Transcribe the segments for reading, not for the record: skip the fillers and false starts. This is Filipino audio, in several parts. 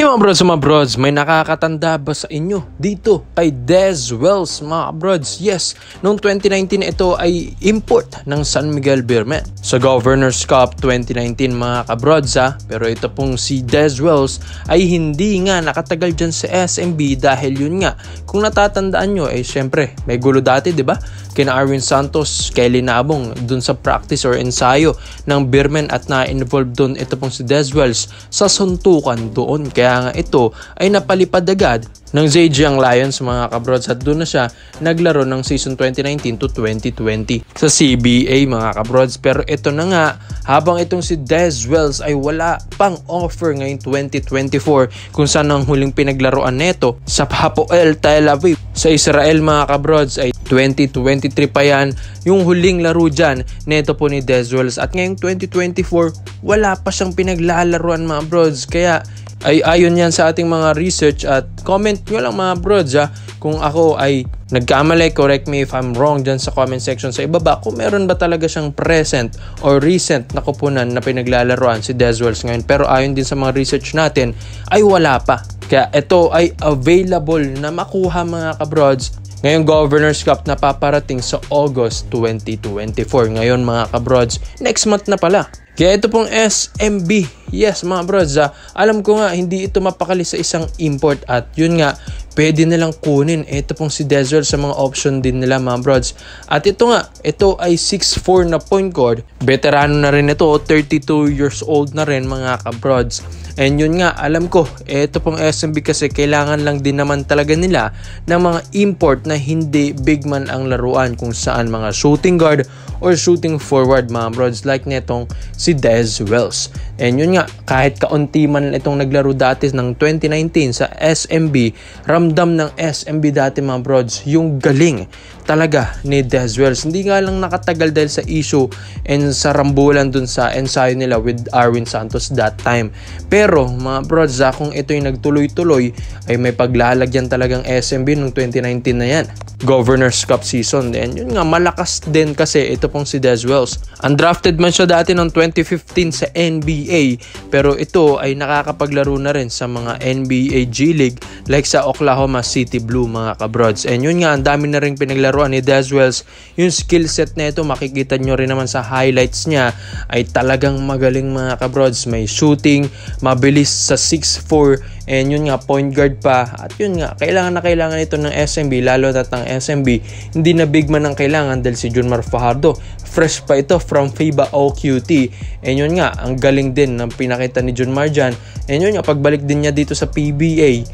Hey mga brods, may nakakatanda ba sa inyo dito kay Dez Wells mga brods? Yes, noong 2019 ito ay import ng San Miguel Beermen sa Governors Cup 2019 mga kabrods Pero ito pong si Dez Wells ay hindi nga nakatagal dyan sa SMB dahil yun nga, kung natatandaan nyo syempre may gulo dati, di ba? Kina Arwin Santos, Kelly Nabong dun sa practice or ensayo ng Beermen at na-involve dun ito pong si Dez Wells sa suntukan doon. Kaya nga ito ay napalipad agad ng Zhejiang Lions mga kabrods at doon na siya naglaro ng season 2019 to 2020 sa CBA mga kabrods. Pero ito na nga, habang itong si Dez Wells ay wala pang offer ngayong 2024 kung saan ang huling pinaglaruan neto sa Hapoel Tel Aviv sa Israel mga kabrods ay 2023 pa yan yung huling laro dyan neto po ni Dez Wells at ngayong 2024 wala pa siyang pinaglalaruan mga brods. Kaya ay ayon yan sa ating mga research at comment nyo lang mga brods kung ako ay nagkamali, correct me if I'm wrong dyan sa comment section sa ibaba kung meron ba talaga siyang present or recent na kupunan na pinaglalaroan si Dez Wells ngayon. Pero ayon din sa mga research natin ay wala pa. Kaya ito ay available na makuha mga kabrods ngayong Governors Cup na paparating sa August 2024. Ngayon mga kabrods, next month na pala. Kaya ito pong SMB, yes mga brods alam ko nga hindi ito mapakali sa isang import at yun nga, pwede nilang kunin ito pong si Dez Wells sa mga option din nila mga brods. At ito nga, ito ay 6'4 na point guard, veterano na rin ito, 32 years old na rin mga kabrods. And yun nga, alam ko, ito pong SMB kasi kailangan lang din naman talaga nila ng mga import na hindi big man ang laruan kung saan mga shooting guard or shooting forward mga brods like netong si Dez Wells. And yun nga, kahit kaunti man itong naglaro dati ng 2019 sa SMB, ramdam ng SMB dati mga brods yung galing talaga ni Dez Wells. Hindi nga lang nakatagal dahil sa issue and sa rambulan dun sa ensayo nila with Arwin Santos that time. Pero mga brods kung ito yung nagtuloy-tuloy ay may paglalagyan talagang SMB nung 2019 na yan, Governors Cup season. And yun nga, malakas din kasi ito pong si Dez Wells. Undrafted man siya dati noong 2015 sa NBA pero ito ay nakakapaglaro na rin sa mga NBA G League like sa Oklahoma City Blue mga kabrods. And yun nga, ang dami na rin pinaglaruan ni Dez Wells. Yung skill set na ito makikita nyo rin naman sa highlights niya ay talagang magaling mga kabrods. May shooting, mabilis sa 6'4", and yun nga, point guard pa. At yun nga, kailangan na kailangan ito ng SMB, lalo na ng SMB. Hindi na big man ang kailangan dahil si Junmar Fajardo fresh pa ito from FIBA OQT. And yun nga, ang galing din ng pinakita ni Junmar dyan. And yun nga, pagbalik din niya dito sa PBA,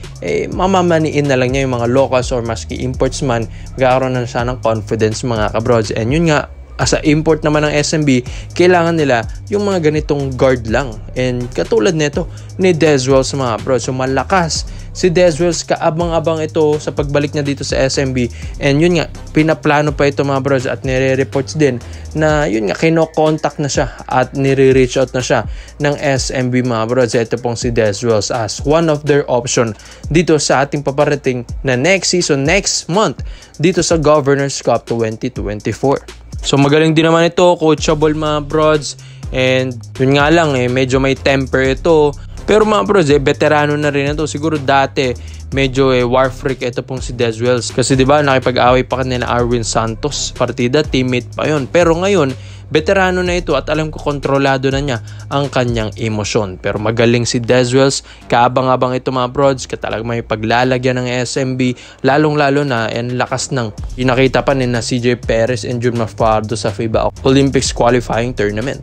mamamaniin na lang niya yung mga locals or maski imports man, magkakaroon na siya ng confidence mga kabrods. And yun nga, as a import naman ng SMB, kailangan nila yung mga ganitong guard lang. And katulad nito ni Dez Wells mga bro. So malakas si Dez Wells, kaabang-abang ito sa pagbalik niya dito sa SMB. And yun nga, pinaplano pa ito mga bros at nire-reports din na yun nga, kino-contact na siya at nire-reach out na siya ng SMB mga bros. Ito pong si Dez Wells as one of their option dito sa ating paparating na next season, next month dito sa Governors Cup 2024. So magaling din naman ito, coachable mga brods. And yun nga lang medyo may temper ito. Pero mga brods veterano na rin ito. Siguro dati medyo war freak ito pong si Dez Wells. Kasi diba nakipag-away pa kanila Arwin Santos partida, teammate pa yon. Pero ngayon veterano na ito at alam ko kontrolado na niya ang kanyang emosyon. Pero magaling si Dez Wells, kaabang-abang ito mga brods, talagang may paglalagyan ng SMB, lalong-lalo na lakas ng inakita pa ni na CJ Perez and Junmar Fajardo sa FIBA Olympics qualifying tournament.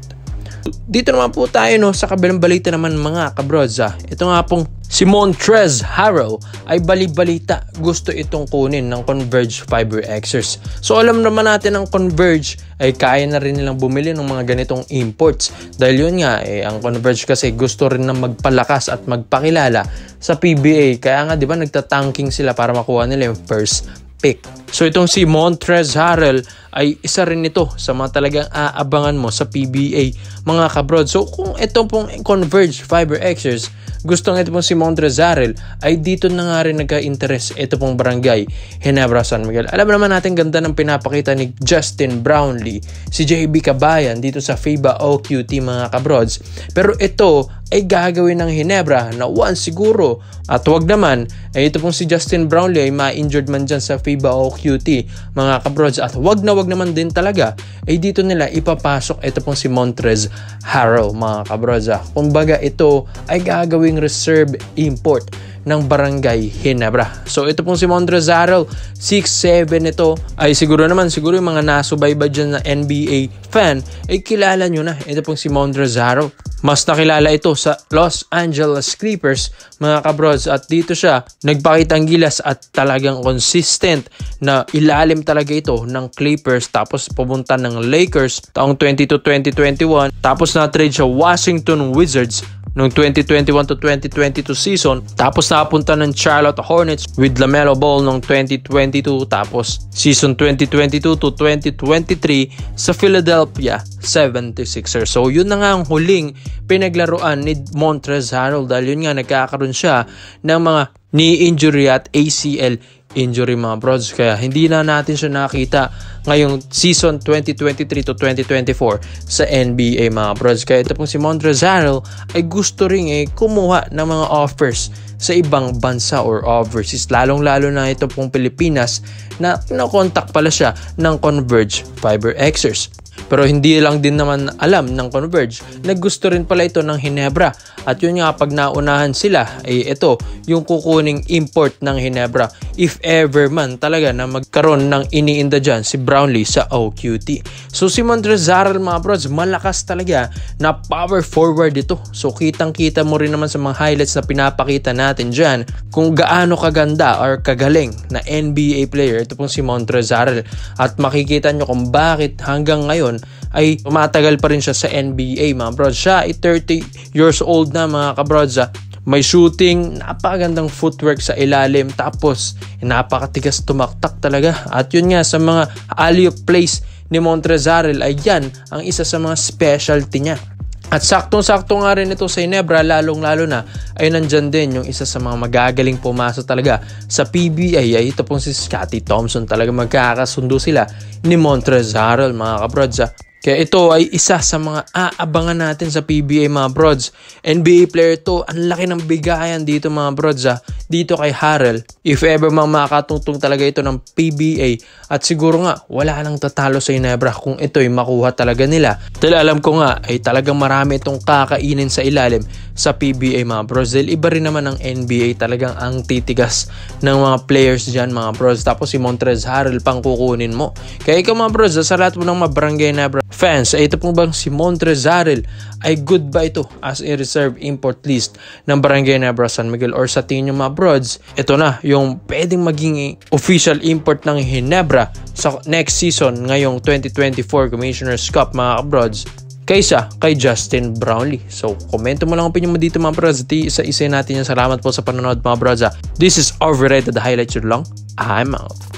Dito naman po tayo sa kabilang balita naman mga kabrods ito nga pong si Montrezl Harrell ay bali-balita gusto itong kunin ng Converge Fiber Xers. So alam naman natin ang Converge ay kaya na rin nilang bumili ng mga ganitong imports. Dahil yun nga ang Converge kasi gusto rin na magpalakas at magpakilala sa PBA. Kaya nga diba nagtatanking sila para makuha nila yung first pick. So itong si Montrezl Harrell ay isa rin ito sa mga talagang aabangan mo sa PBA mga kabrod. So kung ito pong Converge Fiber Xers gustong ito pong si Montrezl Harrell ay dito na nga rin nagka-interest ito pong barangay Ginebra San Miguel. Alam naman natin ganda ng pinapakita ni Justin Brownlee, si JB Cabayan dito sa FIBA OQT mga kabrods. Pero ito ay gagawin ng Ginebra na once siguro at wag naman ay ito pong si Justin Brownlee ay ma-injured man dyan sa FIBA OQT mga kabrods, at wag naman din talaga ay dito nila ipapasok ito pong si Montrezl Harrell mga kabrods. Kumbaga ito ay gagawing reserve import ng Barangay Ginebra. So ito pong si Montrezl Harrell, 6'7" ito ay siguro yung mga nasubaybay dyan na NBA fan ay kilala nyo na. Ito pong si Montrezl Harrell. Mas nakilala ito sa Los Angeles Clippers mga kabrods, at dito siya nagpakitang gilas at talagang consistent na ilalim talaga ito ng Clippers, tapos pumunta ng Lakers taong 2020-2021, tapos na-trade siya Washington Wizards noong 2021 to 2022 season, tapos napunta ng Charlotte Hornets with LaMelo Ball noong 2022, tapos season 2022 to 2023 sa Philadelphia 76ers. So yun na nga ang huling pinaglaruan ni Montrezl Harrell, dahil yun nga nagkakaroon siya ng mga knee injury at ACL injury mga brods, kaya hindi na natin siya nakita ngayong season 2023 to 2024 sa NBA mga brods. Kaya ito pong si Montrezl Harrell ay gusto ring kumuha ng mga offers sa ibang bansa or overseas, lalong-lalo na ito pong Pilipinas na kinokontak pala siya ng Converge Fiber Xers. Pero hindi lang din naman alam ng Converge na gusto rin pala ito ng Ginebra, at yun nga pag naunahan sila ay ito yung kukuning import ng Ginebra if ever man talaga na magkaroon ng iniinda dyan si Brownlee sa OQT. So si Montrezl Harrell mga brods, malakas talaga na power forward ito. So kitang kita mo rin naman sa mga highlights na pinapakita natin dyan kung gaano kaganda or kagaling na NBA player ito pong si Montrezl Harrell, at makikita nyo kung bakit hanggang ngayon ay tumatagal pa rin siya sa NBA mga brods. Siya ay 30 years old na mga kabrods. May shooting, napakagandang footwork sa ilalim, tapos napakatigas tumaktak talaga. At yun nga sa mga alley-oop plays ni Montrezl Harrell ay yan ang isa sa mga specialty niya. At saktong-sakto nga rin ito sa Ginebra, lalong-lalo na ay nandyan din yung isa sa mga magagaling pumasok talaga sa PBA ay ito pong si Scottie Thompson. Talaga magkakasundo sila ni Montrezl Harrell mga kabrods. Kaya ito ay isa sa mga aabangan natin sa PBA mga brods. NBA player to, ang laki ng bigayan dito mga brods dito kay Harrell. If ever makatungtong talaga ito ng PBA, at siguro nga wala nang tatalo sa Ginebra kung ito ay makuha talaga nila. Dahil alam ko nga ay talagang marami itong kakainin sa ilalim sa PBA mga bros. Dahil iba rin naman ang NBA, talagang ang titigas ng mga players dyan mga bros. Tapos si Montrezl Harrell pang kukunin mo. Kaya ikaw mga bros, sa lahat mo ng mga Barangay Ginebra fans, ay ito pong bang si Montrezl Harrell ay good ba ito as a reserve import list ng Barangay Ginebra San Miguel, or sa tingin nyo mga brods, ito na yung pwedeng maging official import ng Ginebra sa next season ngayong 2024 Commissioner's Cup mga brods kaysa kay Justin Brownlee. So komento mo lang ang opinion mo dito mga brods. Isa-isa natin yan. Salamat po sa panonood mga brods. This is Overrated Highlights lang. I'm out.